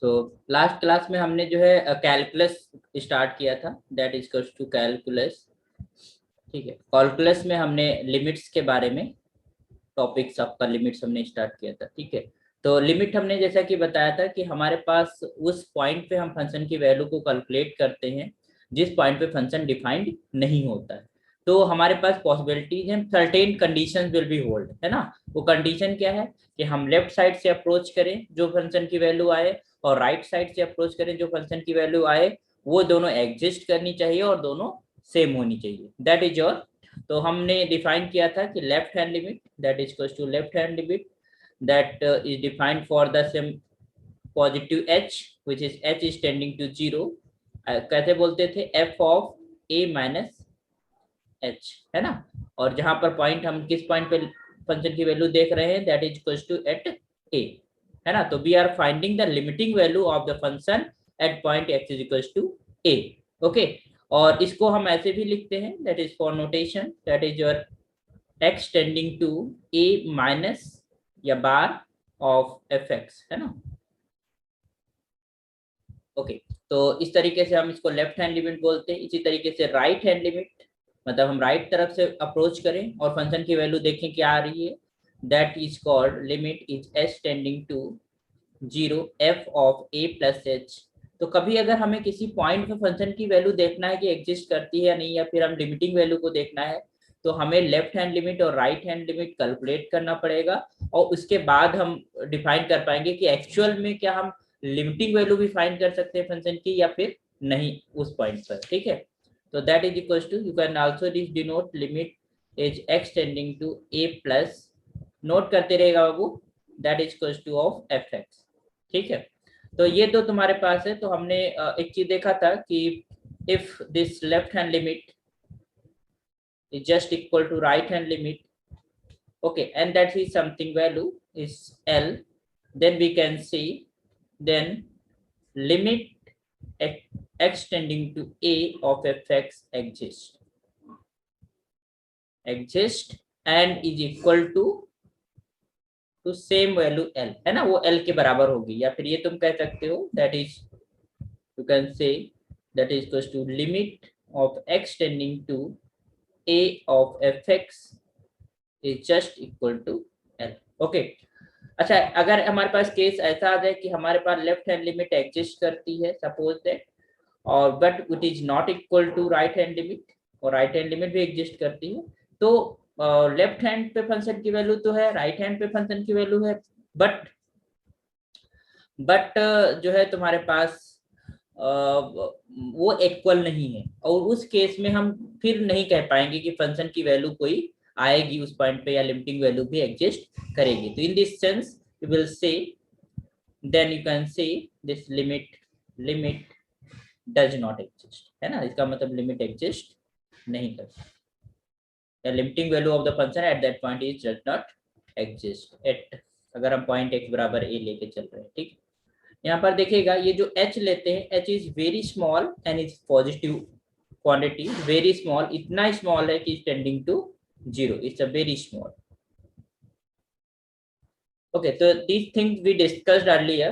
So last class में हमने जो है कैलकुलस स्टार्ट किया था, that is equals to calculus. ठीक है, कैलकुलस में हमने लिमिट्स के बारे में टॉपिक सबका लिमिट्स हमने स्टार्ट किया था। ठीक है, तो लिमिट हमने जैसा कि बताया था कि हमारे पास उस पॉइंट पे हम फंक्शन की वैल्यू को कैलकुलेट करते हैं जिस पॉइंट पे फंक्शन डिफाइंड नहीं होता है। तो हमारे पास पॉसिबिलिटीज हैं, certain conditions will be hold, है ना। वो कंडीशन क्या है कि हम लेफ्ट साइड से अप्रोच करें जो फंक्शन की वैल्यू आए, और राइट साइड से अप्रोच करें जो फंक्शन की वैल्यू आए, वो दोनों एग्जिस्ट करनी चाहिए और दोनों सेम होनी चाहिए। दैट इज योर, तो हमने डिफाइन किया था कि left hand limit that is equals to left hand limit that is defined for the same positive h which is h is tending to 0। कैसे बोलते थे, f of a minus h, है ना। और जहां पर पॉइंट हम किस पॉइंट पे फंक्शन की वैल्यू देख रहे हैं, that is equals to at a, है ना। तो we are finding the limiting value of the function at point x is equals to a। Okay, और इसको हम ऐसे भी लिखते हैं, that is for notation, that is your x tending to a minus या बार ऑफ fx, है ना। ओके, तो इस तरीके से हम इसको लेफ्ट हैंड लिमिट बोलते हैं। इसी तरीके से राइट हैंड लिमिट, मतलब हम राइट तरफ से अप्रोच करें और फंक्शन की वैल्यू देखें क्या आ रही है, that is called limit is h tending to 0 f of a plus h। तो कभी अगर हमें किसी पॉइंट पे फंक्शन की वैल्यू देखना है कि एग्जिस्ट करती है या नहीं, या फिर हम लिमिटिंग वैल्यू को देखना है, तो हमें लेफ्ट हैंड लिमिट और राइट हैंड लिमिट कैलकुलेट करना पड़ेगा, और उसके बाद हम डिफाइन कर पाएंगे कि एक्चुअल में क्या हम लिमिटिंग वैल्यू भी फाइंड कर सकते हैं फंक्शन की या फिर नहीं उस पॉइंट पर। ठीक है, तो that is equal to, you can also denote limit is x tending to a plus, note करते रहेगा बाबू, that is equal to of fx। ठीक है, तो ये तो तुम्हारे पास है। तो हमने एक चीज देखा था कि if this left hand limit is just equal to right hand limit, okay, and that is something value is L, then we can see then limit x tending to a of fx exist and is equal to same value L, है ना, वो L के बराबर होगी। या फिर ये तुम कह सकते हो that is, you can say that is equal to limit of x tending to a of fx is just equal to L। Okay, अच्छा, अगर हमारे पास केस ऐसा आ जाए कि हमारे पास लेफ्ट हैंड लिमिट एग्जिस्ट करती है, सपोज दैट, और but it is not equal to right hand limit, और राइट हैंड लिमिट भी एग्जिस्ट करती है, तो लेफ्ट हैंड पे फंक्शन की वैल्यू तो है, राइट हैंड पे फंक्शन की वैल्यू है, बट जो है तुम्हारे पास वो इक्वल नहीं है, और उस केस में हम फिर नहीं कह पाएंगे कि फंक्शन की वैल्यू कोई आएगी उस पॉइंट पे या लिमिटिंग वैल्यू भी एग्जिस्ट करेगी। तो in this sense you will say, then you can say this limit does not exist, है ना। इसका मतलब लिमिट एग्जिस्ट नहीं करती, या limiting value of the function at that point is does not exist at, अगर हम पॉइंट x बराबर a लेके चल रहे हैं। ठीक, यहाँ पर देखिएगा ये जो h लेते हैं, h is very small and is positive quantity, very small, इतना स्मॉल है कि tending to 0, it's a very small. Okay, तो these things we discussed earlier.